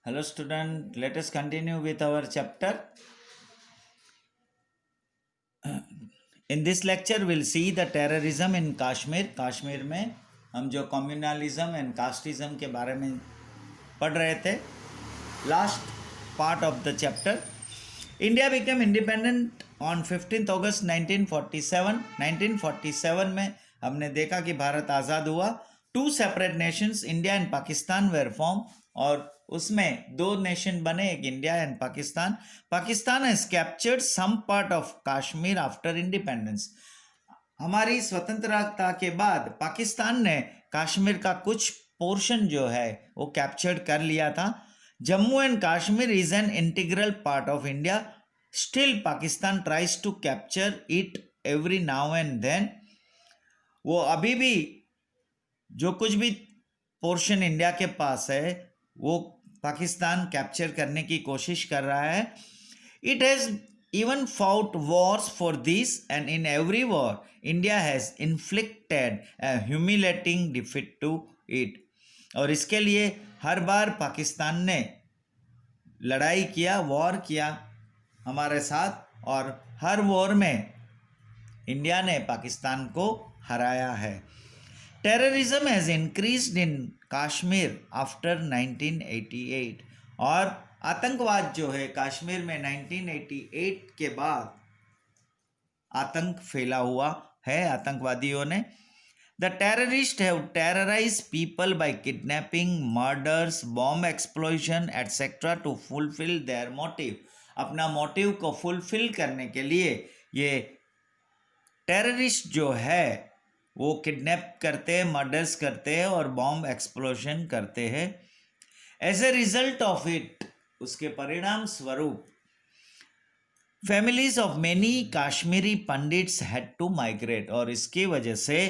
Hello student, let us continue with our chapter. In this lecture we'll see the terrorism in Kashmir. Kashmir में हम जो communalism and casteism के बारे में पढ़ रहे थे. Last part of the chapter. India became independent on 15 August 1947. 1947 में हमने देखा कि भारत आज़ाद हुआ. Two separate nations India and Pakistan were form, और उसमें दो नेशन बने, एक India and Pakistan. Pakistan has captured some part of Kashmir after independence. हमारी स्वतंत्रता के बाद पाकिस्तान ने कश्मीर का कुछ पोर्शन जो है वो कैप्चर कर लिया था. Jammu and Kashmir is an integral part of India. Still Pakistan tries to capture it every now and then. वो अभी भी जो कुछ भी पोर्शन इंडिया के पास है वो पाकिस्तान कैप्चर करने की कोशिश कर रहा है. It has even fought wars for this, and in every war India has inflicted a humiliating defeat to it. और इसके लिए हर बार पाकिस्तान ने लड़ाई किया, वॉर किया हमारे साथ, और हर वॉर में इंडिया ने पाकिस्तान को हराया है. Terrorism has increased in Kashmir after 1988. और आतंकवाद जो है कश्मीर में 1988 के बाद आतंक फैला हुआ है आतंकवादियों ने. The terrorist have terrorize people by kidnapping, murders, bomb explosion etcetera to fulfil their motive. अपना मोटिव को फुलफिल करने के लिए ये टेररिस्ट जो है वो किडनैप करते हैं, मर्डर्स करते हैं और बॉम्ब एक्सप्लोजन करते हैं. As a result of it, उसके परिणाम स्वरूप families of many Kashmiri pandits had to migrate. और इसकी वजह से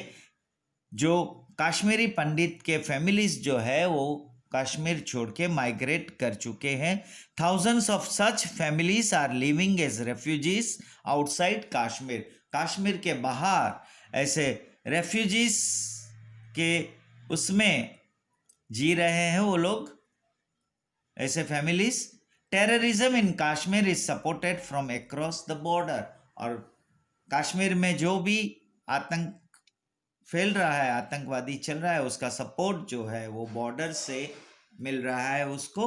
जो काश्मीरी पंडित के फैमिलीज जो है वो कश्मीर छोड़ के माइग्रेट कर चुके हैं. Thousands of such families are living as refugees outside Kashmir. Kashmir के बाहर ऐसे रेफ्यूजीज के उसमें जी रहे हैं वो लोग, ऐसे families. Terrorism in Kashmir is supported from across the border. और कश्मीर में जो भी आतंक फैल रहा है, आतंकवादी चल रहा है, उसका सपोर्ट जो है वो बॉर्डर से मिल रहा है उसको.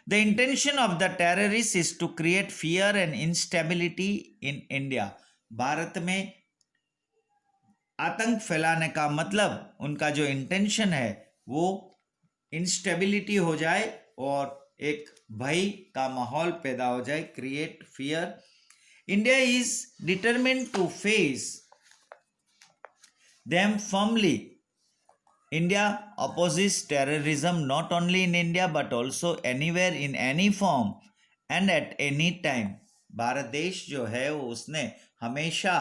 The intention of the terrorist is to create fear and instability in India. भारत में आतंक फैलाने का मतलब, उनका जो इंटेंशन है वो इंस्टेबिलिटी हो जाए और एक भय का माहौल पैदा हो जाए, create fear. India is determined to face them firmly. India opposes terrorism not only in India but also anywhere in any form and at any time. Bharat देश जो है वो उसने हमेशा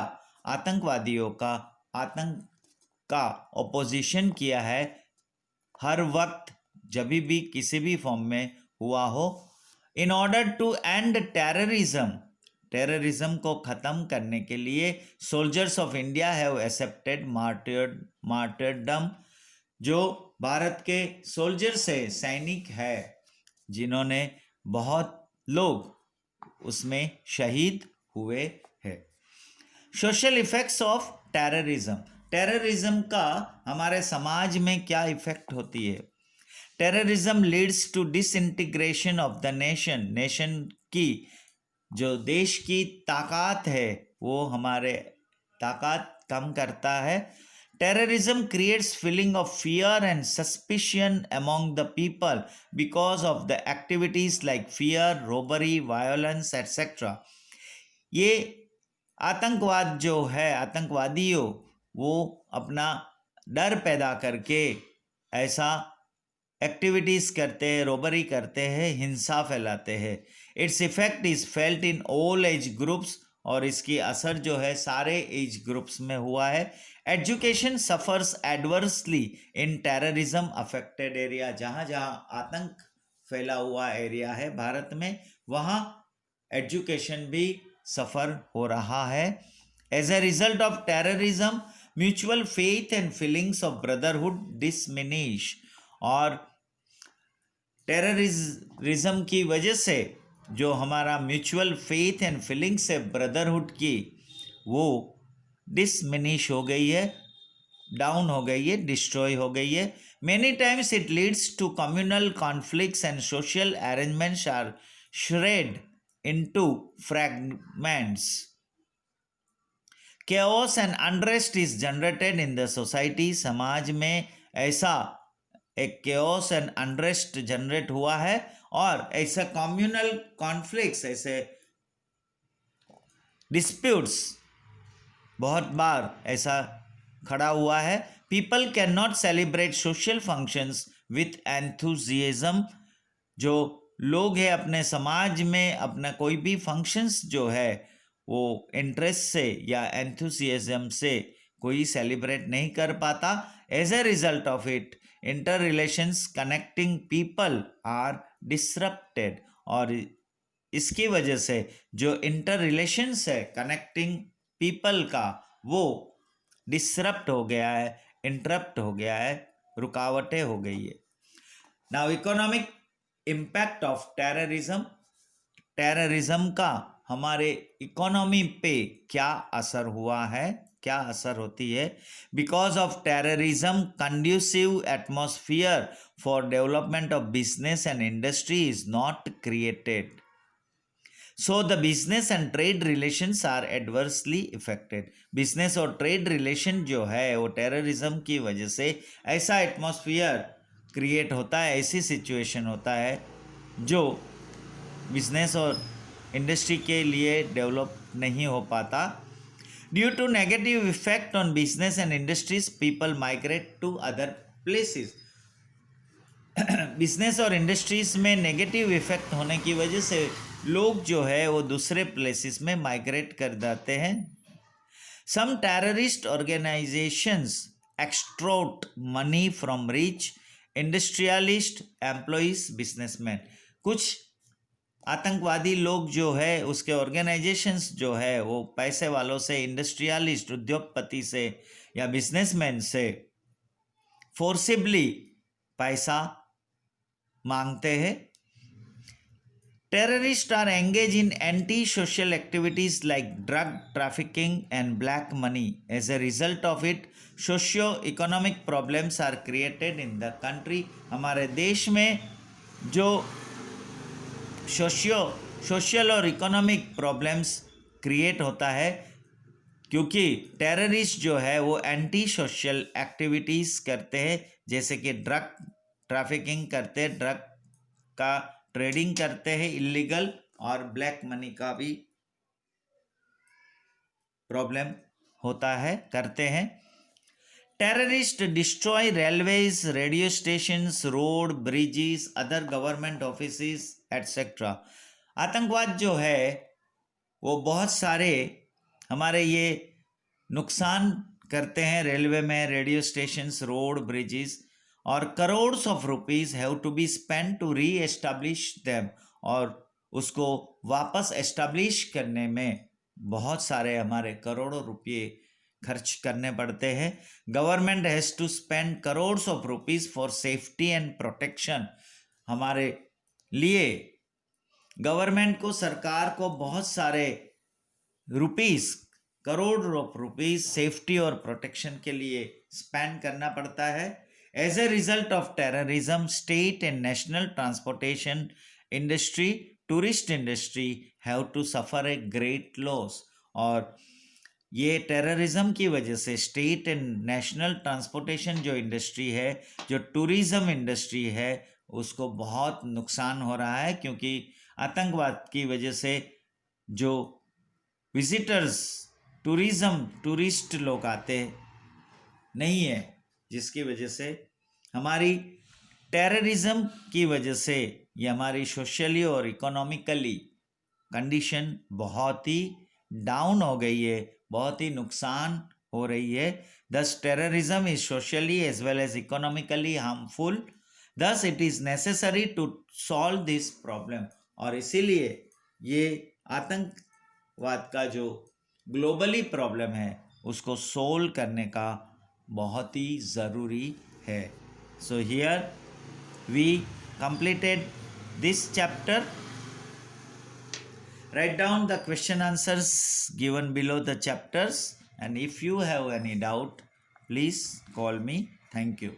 आतंकवादियों का, आतंक का ऑपोजिशन किया है हर वक्त, जब भी किसी भी फॉर्म में हुआ हो. In order to end terrorism को ख़त्म करने के लिए soldiers of India have accepted martyrdom. जो भारत के सोल्जर्स है, सैनिक है, जिन्होंने बहुत लोग उसमें शहीद हुए हैं. Social effects of terrorism. Terrorism का हमारे समाज में क्या इफ़ेक्ट होती है. Terrorism leads to disintegration of the nation. Nation की जो देश की ताकत है वो हमारे ताकत कम करता है. Terrorism creates feeling of fear and suspicion among the people because of the activities like fear, robbery, violence etcetera. ये आतंकवाद जो है, आतंकवादियों वो अपना डर पैदा करके ऐसा एक्टिविटीज़ करते हैं, रोबरी करते हैं, हिंसा फैलाते हैं. Its effect is felt in all age groups. और इसकी असर जो है सारे एज ग्रुप्स में हुआ है. एजुकेशन सफ़र्स एडवर्सली इन टेररिज्म अफेक्टेड एरिया. जहाँ जहाँ आतंक फैला हुआ एरिया है भारत में, वहाँ एजुकेशन भी सफ़र हो रहा है. As a result of terrorism mutual faith and feelings of brotherhood diminish. और टेररिज्म की वजह से जो हमारा म्यूचुअल फेथ एंड फीलिंग्स है ब्रदरहुड की, वो डिसमिनिश हो गई है, डाउन हो गई है, डिस्ट्रॉय हो गई है. Many times it leads to communal conflicts and social arrangements are shred into fragments. chaos and unrest is generated in the society. समाज में ऐसा एक chaos and unrest जनरेट हुआ है और ऐसा communal conflicts, ऐसे disputes बहुत बार ऐसा खड़ा हुआ है. People cannot celebrate social functions with enthusiasm. जो लोग हैं अपने समाज में अपना कोई भी फंक्शंस जो है वो इंटरेस्ट से या एंथुसियाज्म से कोई सेलिब्रेट नहीं कर पाता. As a result of it inter relations connecting people are disrupted. और इसकी वजह से जो इंटर रिलेशंस है कनेक्टिंग पीपल का, वो डिसरप्ट हो गया है, इंटरप्ट हो गया है, रुकावटें हो गई है. Now economic impact of terrorism. Terrorism का हमारे इकोनॉमी पे क्या असर हुआ है, क्या असर होती है. Because of terrorism conducive atmosphere for development of business and industry is not created. So the business and trade relations are adversely affected. Business और ट्रेड रिलेशन जो है वो टेररिज्म की वजह से ऐसा एटमॉस्फियर क्रिएट होता है, ऐसी सिचुएशन होता है जो बिजनेस और इंडस्ट्री के लिए डेवलप नहीं हो पाता. Due to negative effect on business and industries people migrate to other places. Business और इंडस्ट्रीज में नेगेटिव इफेक्ट होने की वजह से लोग जो है वो दूसरे प्लेसेस में माइग्रेट कर जाते हैं. Some terrorist organisations extract money from rich industrialist employees businessman. कुछ आतंकवादी लोग जो है उसके ऑर्गेनाइजेशंस जो है वो पैसे वालों से, इंडस्ट्रियलिस्ट उद्योगपति से या बिजनेसमैन से फोर्सिबली पैसा मांगते हैं. Terrorist are engage in anti social activities like drug trafficking and black money. As a result of it socio economic problems are created in the country. हमारे देश में जो सोशल और इकोनॉमिक प्रॉब्लम्स क्रिएट होता है क्योंकि टेररिस्ट जो है वो एंटी सोशल एक्टिविटीज़ करते हैं, जैसे कि ड्रग ट्रैफिकिंग करते हैं, ड्रग का ट्रेडिंग करते हैं इलीगल, और ब्लैक मनी का भी प्रॉब्लम होता है, करते हैं. Terrorist destroy railways, radio stations, road, bridges, other government offices etcetera. आतंकवाद जो है वो बहुत सारे हमारे ये नुकसान करते हैं रेलवे में, रेडियो स्टेशंस, रोड, ब्रिजेस, और crores of rupees have to be spend to re establish them. और उसको वापस एस्टैब्लिश करने में बहुत सारे हमारे करोड़ों रुपये खर्च करने पड़ते हैं. Government has to spend crores of rupees for safety and protection. हमारे लिए गवर्नमेंट को, सरकार को बहुत सारे rupees, crore of rupees safety और प्रोटेक्शन के लिए स्पेंड करना पड़ता है. As a result of terrorism state and national transportation industry, tourist industry have to suffer a great loss. और ये टेररिज्म की वजह से स्टेट एंड नेशनल ट्रांसपोर्टेशन जो इंडस्ट्री है, जो टूरिज़म इंडस्ट्री है, उसको बहुत नुकसान हो रहा है क्योंकि आतंकवाद की वजह से जो विजिटर्स, टूरिस्ट लोग आते नहीं है, जिसकी वजह से हमारी टेररिज्म की वजह से ये हमारी सोशली और इकोनॉमिकली कंडीशन बहुत ही डाउन हो गई है, बहुत ही नुकसान हो रही है. Thus terrorism is socially as well as economically harmful. Thus it is necessary to solve this problem. और इसीलिए ये आतंकवाद का जो ग्लोबली प्रॉब्लम है उसको सोल्व करने का बहुत ही ज़रूरी है. So here we completed this chapter. Write down the question answers given below the chapters, and if you have any doubt, please call me. Thank you.